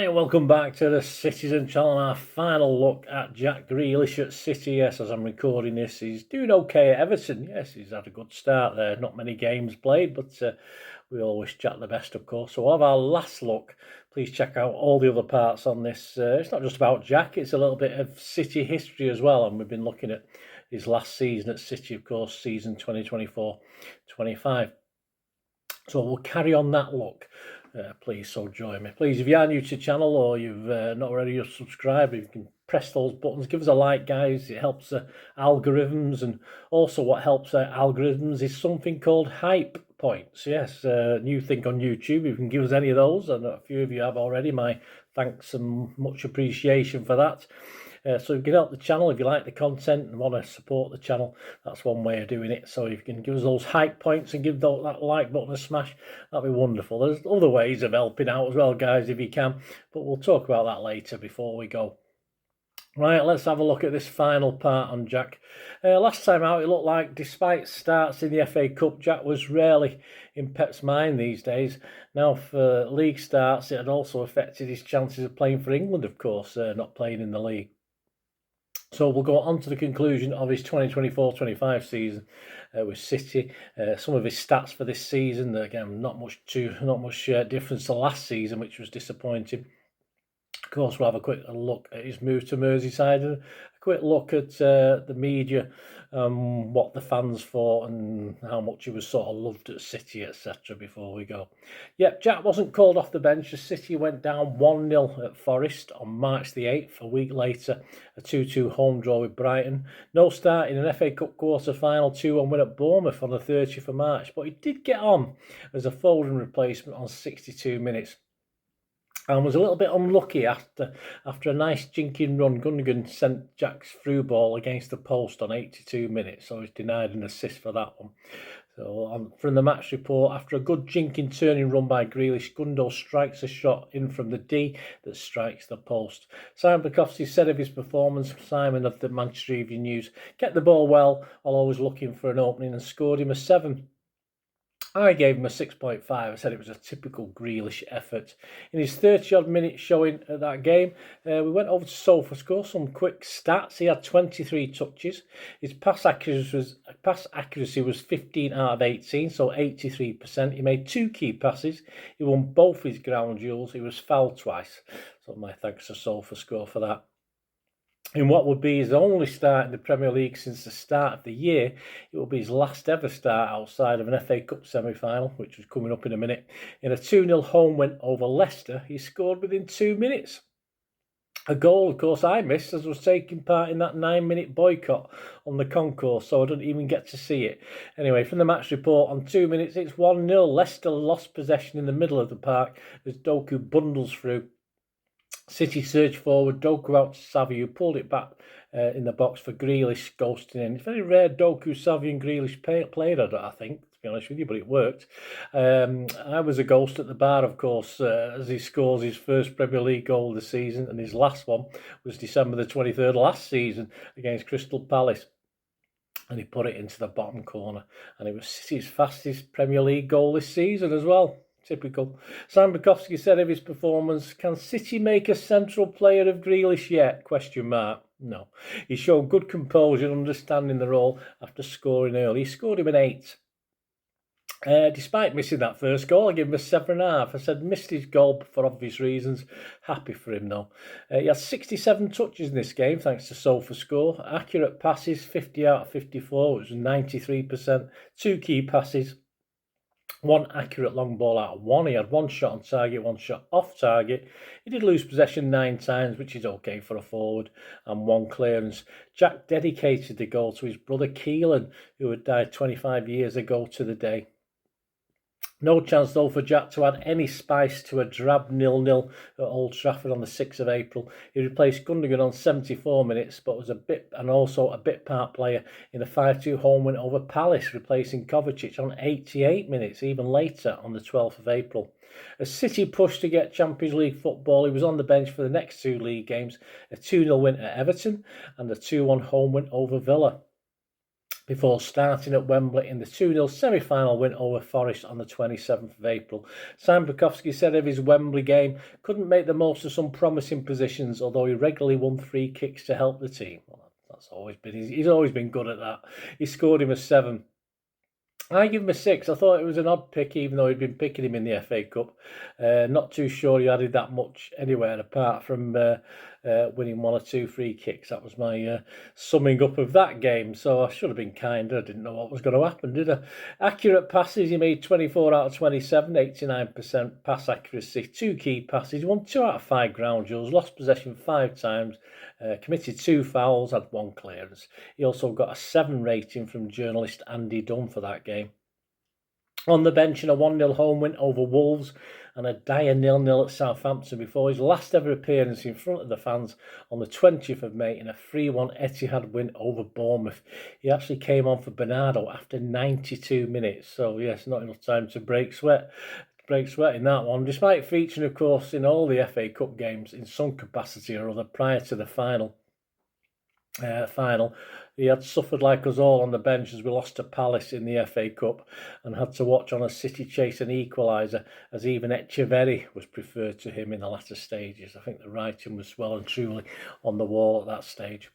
Right, welcome back to the Citizen channel. Our final look at Jack Grealish at City. Yes, as I'm recording this, he's doing okay at Everton. Yes, he's had a good start there. Not many games played, but we always chat the best, of course. So we'll have our last look. Please check out all the other parts on this. It's not just about Jack, it's a little bit of City history as well. And we've been looking at his last season at City, of course, season 2024-25. So we'll carry on that look. Please, so join me. Please, if you are new to the channel or you've not already subscribed, you can press those buttons. Give us a like, guys. It helps algorithms, and also what helps algorithms is something called hype points. Yes, new thing on YouTube. You can give us any of those, and a few of you have already. My thanks and much appreciation for that. So you can help the channel if you like the content and want to support the channel. That's one way of doing it. So if you can give us those hype points and give that like button a smash, that'd be wonderful. There's other ways of helping out as well, guys, if you can, but we'll talk about that later before we go. Right, let's have a look at this final part on Jack. Last time out, it looked like, despite starts in the FA Cup, Jack was rarely in Pep's mind these days. Now, for league starts, it had also affected his chances of playing for England, of course, not playing in the league. So we'll go on to the conclusion of his 2024-25 season with City. Some of his stats for this season, again, not much difference to last season, which was disappointing. Of course, we'll have a quick look at his move to Merseyside, and a quick look at the media, what the fans thought, and how much he was sort of loved at City, etc. before we go. Yep, Jack wasn't called off the bench as City went down 1-0 at Forest on March the 8th. A week later, a 2-2 home draw with Brighton. No start in an FA Cup quarter-final 2-1 win at Bournemouth on the 30th of March, but he did get on as a Foden replacement on 62 minutes. And was a little bit unlucky after a nice jinking run. Gundogan sent Jack's through ball against the post on 82 minutes, so he's denied an assist for that one. So from the match report, after a good jinking turning run by Grealish, Gundo strikes a shot in from the D that strikes the post. Simon Bukowski said of his performance, Simon of the Manchester Evening News, kept the ball well while always looking for an opening and scored him a 7. I gave him a 6.5. I said it was a typical Grealish effort. In his 30-odd minute showing at that game, we went over to SofaScore, some quick stats. He had 23 touches. His pass accuracy was 15 out of 18, so 83%. He made 2 key passes. He won both his ground duels. He was fouled twice. So my thanks to SofaScore for that. In what would be his only start in the Premier League since the start of the year, it will be his last ever start outside of an FA Cup semi-final, which was coming up in a minute. In a 2-0 home win over Leicester, he scored within 2 minutes. A goal, of course, I missed as I was taking part in that 9-minute boycott on the concourse, so I didn't even get to see it. Anyway, from the match report, on 2 minutes, it's 1-0. Leicester lost possession in the middle of the park as Doku bundles through. City surged forward, Doku out to Savio, who pulled it back in the box for Grealish, ghosting in. It's very rare Doku, Savio and Grealish played, I think, to be honest with you, but it worked. I was a ghost at the bar, of course, as he scores his first Premier League goal of the season, and his last one was December the 23rd last season against Crystal Palace. And he put it into the bottom corner, and it was City's fastest Premier League goal this season as well. Typical. Sam Bukowski said of his performance, can City make a central player of Grealish yet? Question mark. No. He showed good composure and understanding the role after scoring early. He scored him an 8. Despite missing that first goal, I gave him a 7.5. I said missed his goal for obvious reasons. Happy for him though. He had 67 touches in this game, thanks to SofaScore. Accurate passes, 50 out of 54, which was 93%. 2 key passes. 1 accurate long ball out of 1. He had 1 shot on target, 1 shot off target. He did lose possession 9 times, which is okay for a forward, and 1 clearance. Jack dedicated the goal to his brother Keelan, who had died 25 years ago to the day. No chance, though, for Jack to add any spice to a drab 0-0 at Old Trafford on the 6th of April. He replaced Gundogan on 74 minutes, but was a bit part player in a 5-2 home win over Palace, replacing Kovacic on 88 minutes, even later on the 12th of April. As City pushed to get Champions League football, he was on the bench for the next 2 league games, a 2-0 win at Everton and a 2-1 home win over Villa. before starting at Wembley in the 2-0 semi-final win over Forest on the 27th of April. Simon Bukowski said of his Wembley game, couldn't make the most of some promising positions, although he regularly won free kicks to help the team. Well, he's always been good at that. He scored him a 7. I give him a 6. I thought it was an odd pick, even though he'd been picking him in the FA Cup. Not too sure he added that much anywhere apart from winning 1 or 2 free kicks. That was my summing up of that game. So I should have been kinder. I didn't know what was going to happen, did I? Accurate passes, he made 24 out of 27, 89% pass accuracy, 2 key passes. He won 2 out of 5 ground duels, lost possession 5 times, committed 2 fouls, had 1 clearance. He also got a 7 rating from journalist Andy Dunn for that game. On the bench in a 1-0 home win over Wolves and a dire 0-0 at Southampton before his last ever appearance in front of the fans on the 20th of May in a 3-1 Etihad win over Bournemouth. He actually came on for Bernardo after 92 minutes, so yes, not enough time to break sweat in that one, despite featuring, of course, in all the FA Cup games in some capacity or other prior to the final. He had suffered like us all on the bench as we lost to Palace in the FA Cup and had to watch on a City chase an equaliser, as even Echeverri was preferred to him in the latter stages. I think the writing was well and truly on the wall at that stage.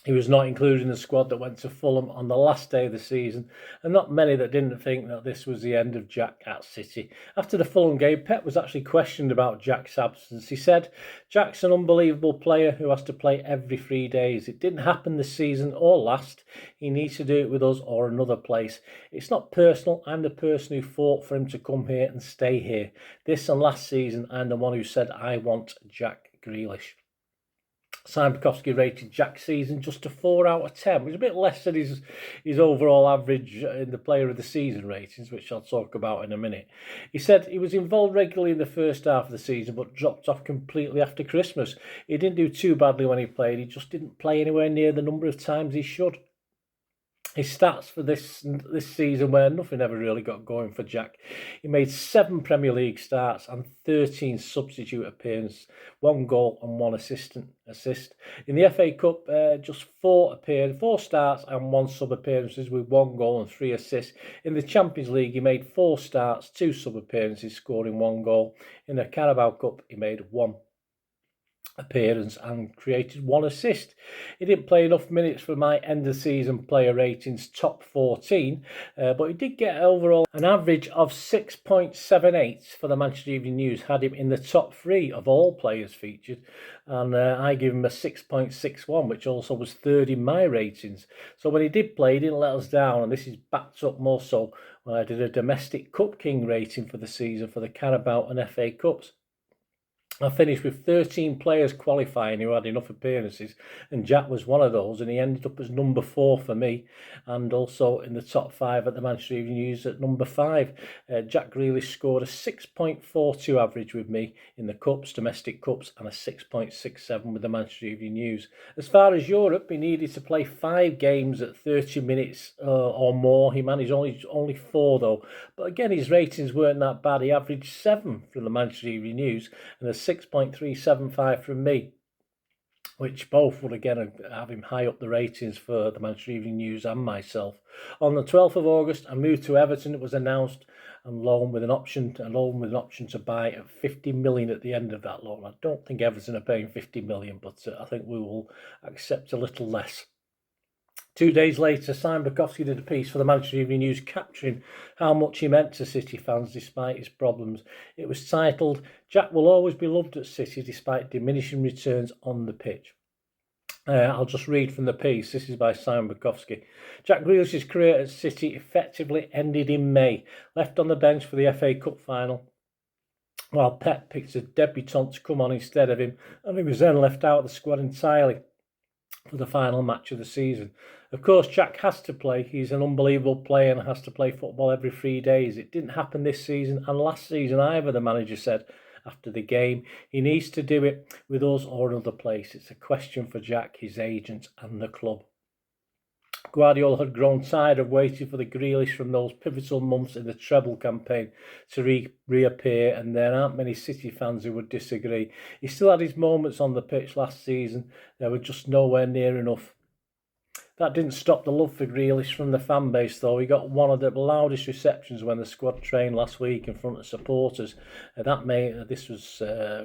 He was not included in the squad that went to Fulham on the last day of the season, and not many that didn't think that this was the end of Jack at City. After the Fulham game, Pep was actually questioned about Jack's absence. He said, "Jack's an unbelievable player who has to play every 3 days. It didn't happen this season or last. He needs to do it with us or another place. It's not personal. I'm the person who fought for him to come here and stay here. This and last season, I'm the one who said I want Jack Grealish." Simon Bukowski rated Jack's season just a 4 out of 10, which is a bit less than his overall average in the Player of the Season ratings, which I'll talk about in a minute. He said he was involved regularly in the first half of the season, but dropped off completely after Christmas. He didn't do too badly when he played, he just didn't play anywhere near the number of times he should. His stats for this season where nothing ever really got going for Jack. He made 7 Premier League starts and 13 substitute appearances, 1 goal and 1 assist. In the FA Cup, just 4 starts and 1 sub appearances with 1 goal and 3 assists. In the Champions League, he made 4 starts, 2 sub appearances, scoring 1 goal. In the Carabao Cup, he made 1 appearance and created 1 assist. He didn't play enough minutes for my end of season player ratings top 14, but he did get overall an average of 6.78 for the Manchester Evening News, had him in the top 3 of all players featured, and I give him a 6.61, which also was 3rd in my ratings. So when he did play, he didn't let us down, and this is backed up more so when I did a domestic Cup King rating for the season for the Carabao and FA Cups. I finished with 13 players qualifying who had enough appearances, and Jack was one of those, and he ended up as number 4 for me, and also in the top 5 at the Manchester Evening News at number 5. Jack Grealish scored a 6.42 average with me in the Cups, domestic Cups, and a 6.67 with the Manchester Evening News. As far as Europe, he needed to play 5 games at 30 minutes or more. He managed only 4 though, but again his ratings weren't that bad. He averaged 7 from the Manchester Evening News and a 6.375 from me, which both would again have him high up the ratings for the Manchester Evening News and myself. On the 12th of August, I moved to Everton. It was announced, and loan with an option to buy at 50 million at the end of that loan. I don't think Everton are paying 50 million, but I think we will accept a little less. 2 days later, Simon Bukowski did a piece for the Manchester Evening News capturing how much he meant to City fans despite his problems. It was titled, "Jack will always be loved at City despite diminishing returns on the pitch." I'll just read from the piece. This is by Simon Bukowski. Jack Grealish's career at City effectively ended in May, left on the bench for the FA Cup final, while Pep picked a debutant to come on instead of him, and he was then left out of the squad entirely for the final match of the season. Of course, Jack has to play. He's an unbelievable player and has to play football every 3 days. It didn't happen this season and last season either, the manager said after the game. He needs to do it with us or another place. It's a question for Jack, his agent and the club. Guardiola had grown tired of waiting for the Grealish from those pivotal months in the Treble campaign to reappear, and there aren't many City fans who would disagree. He still had his moments on the pitch last season. They were just nowhere near enough. That didn't stop the love for Grealish from the fan base, though. He got one of the loudest receptions when the squad trained last week in front of supporters. This was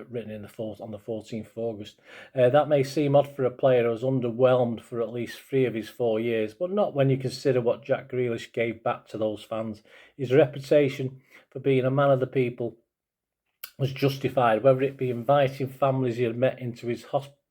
written on the 14th of August. That may seem odd for a player who was underwhelmed for at least 3 of his 4 years, but not when you consider what Jack Grealish gave back to those fans. His reputation for being a man of the people was justified, whether it be inviting families he had met into his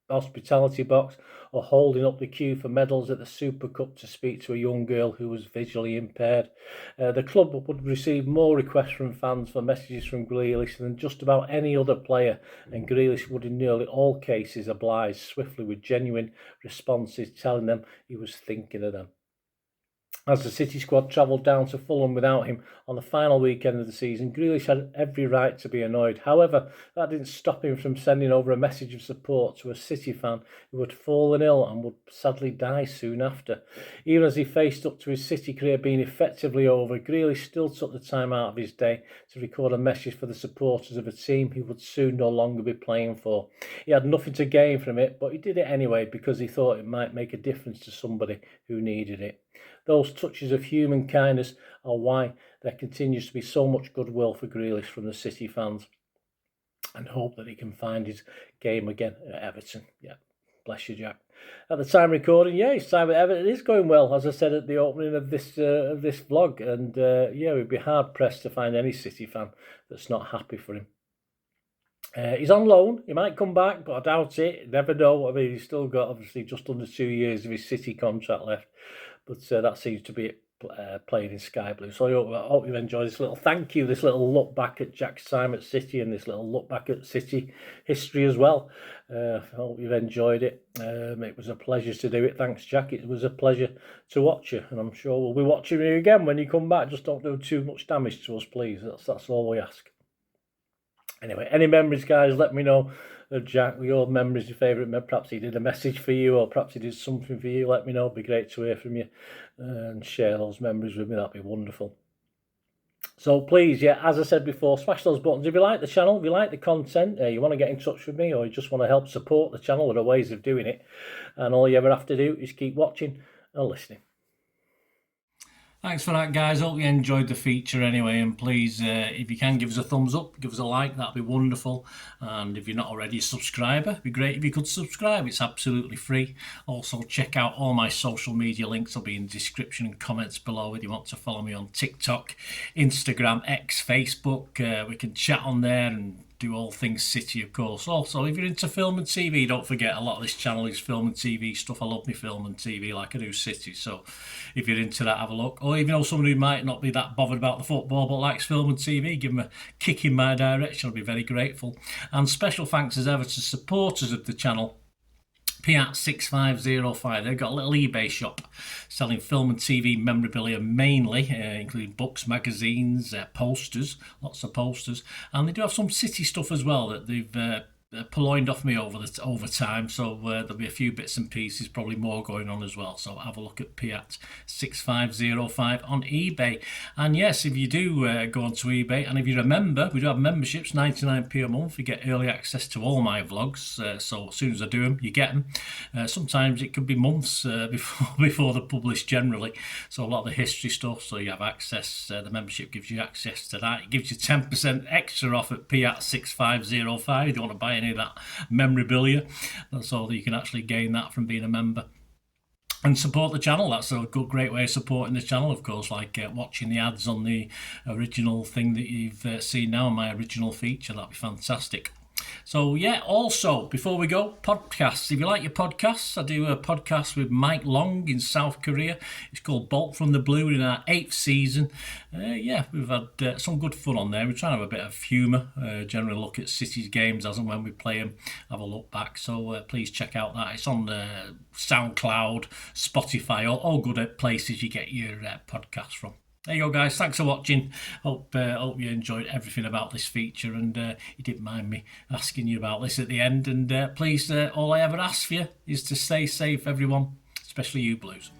hospitality box or holding up the queue for medals at the Super Cup to speak to a young girl who was visually impaired. The club would receive more requests from fans for messages from Grealish than just about any other player, and Grealish would in nearly all cases oblige swiftly with genuine responses telling them he was thinking of them. As the City squad travelled down to Fulham without him on the final weekend of the season, Grealish had every right to be annoyed. However, that didn't stop him from sending over a message of support to a City fan who had fallen ill and would sadly die soon after. Even as he faced up to his City career being effectively over, Grealish still took the time out of his day to record a message for the supporters of a team he would soon no longer be playing for. He had nothing to gain from it, but he did it anyway because he thought it might make a difference to somebody who needed it. Those touches of human kindness are why there continues to be so much goodwill for Grealish from the City fans, and hope that he can find his game again at Everton. Yeah, bless you, Jack. At the time recording, his time at Everton is going well, as I said at the opening of this vlog, and we'd be hard pressed to find any City fan that's not happy for him. He's on loan. He might come back, but I doubt it. Never know. I mean, he's still got obviously just under 2 years of his City contract left, but that seems to be playing in sky blue. So I hope you enjoyed this little thank you, this little look back at Jack's time at City, and this little look back at City history as well. I hope you've enjoyed it. It was a pleasure to do it. Thanks, Jack. It was a pleasure to watch you, and I'm sure we'll be watching you again when you come back. Just don't do too much damage to us, please. That's all we ask. Anyway, any memories, guys, let me know of Jack, your memories, your favourite. Perhaps he did a message for you, or perhaps he did something for you. Let me know. It'd be great to hear from you and share those memories with me. That'd be wonderful. So please, as I said before, smash those buttons. If you like the channel, if you like the content, you want to get in touch with me, or you just want to help support the channel, there are ways of doing it. And all you ever have to do is keep watching and listening. Thanks for that, guys. Hope you enjoyed the feature anyway, and please, if you can, give us a thumbs up, give us a like, that'd be wonderful. And if you're not already a subscriber, it'd be great if you could subscribe. It's absolutely free. Also, check out all my social media links. They'll be in the description and comments below if you want to follow me on TikTok, Instagram, X, Facebook. We can chat on there and do all things City, of course. Also, if you're into film and TV, don't forget a lot of this channel is film and TV stuff. I love my film and TV like I do City, so if you're into that, have a look. Or even know somebody who might not be that bothered about the football but likes film and TV, give them a kick in my direction. I'll be very grateful. And special thanks as ever to supporters of the channel. Piat6505, they've got a little eBay shop selling film and TV memorabilia mainly, including books, magazines, posters, lots of posters, and they do have some City stuff as well that they've purloined off me over time, so there'll be a few bits and pieces, probably more going on as well. So have a look at Piat6505 on eBay. And yes, if you do go onto eBay, and if you're a member, we do have memberships, 99p a month. You get early access to all my vlogs, so as soon as I do them, you get them. Sometimes it could be months before they're published generally, so a lot of the history stuff, so you have access. The membership gives you access to that. It gives you 10% extra off at Piat6505 if you want to buy any of that memorabilia. That's all that you can actually gain that from being a member and support the channel. That's a great way of supporting the channel, of course, like watching the ads on the original thing that you've seen now, my original feature. That'd be fantastic. So also before we go, podcasts. If you like your podcasts, I do a podcast with Mike Long in South Korea. It's called Bolt from the Blue, in our 8th season. We've had some good fun on there. We're trying to have a bit of humour, generally look at City's games as and when we play them, have a look back. So please check out that. It's on Soundcloud, Spotify, all good places you get your podcasts from. There you go, guys. Thanks for watching. Hope you enjoyed everything about this feature, and you didn't mind me asking you about this at the end. And please, all I ever ask for you is to stay safe, everyone, especially you Blues.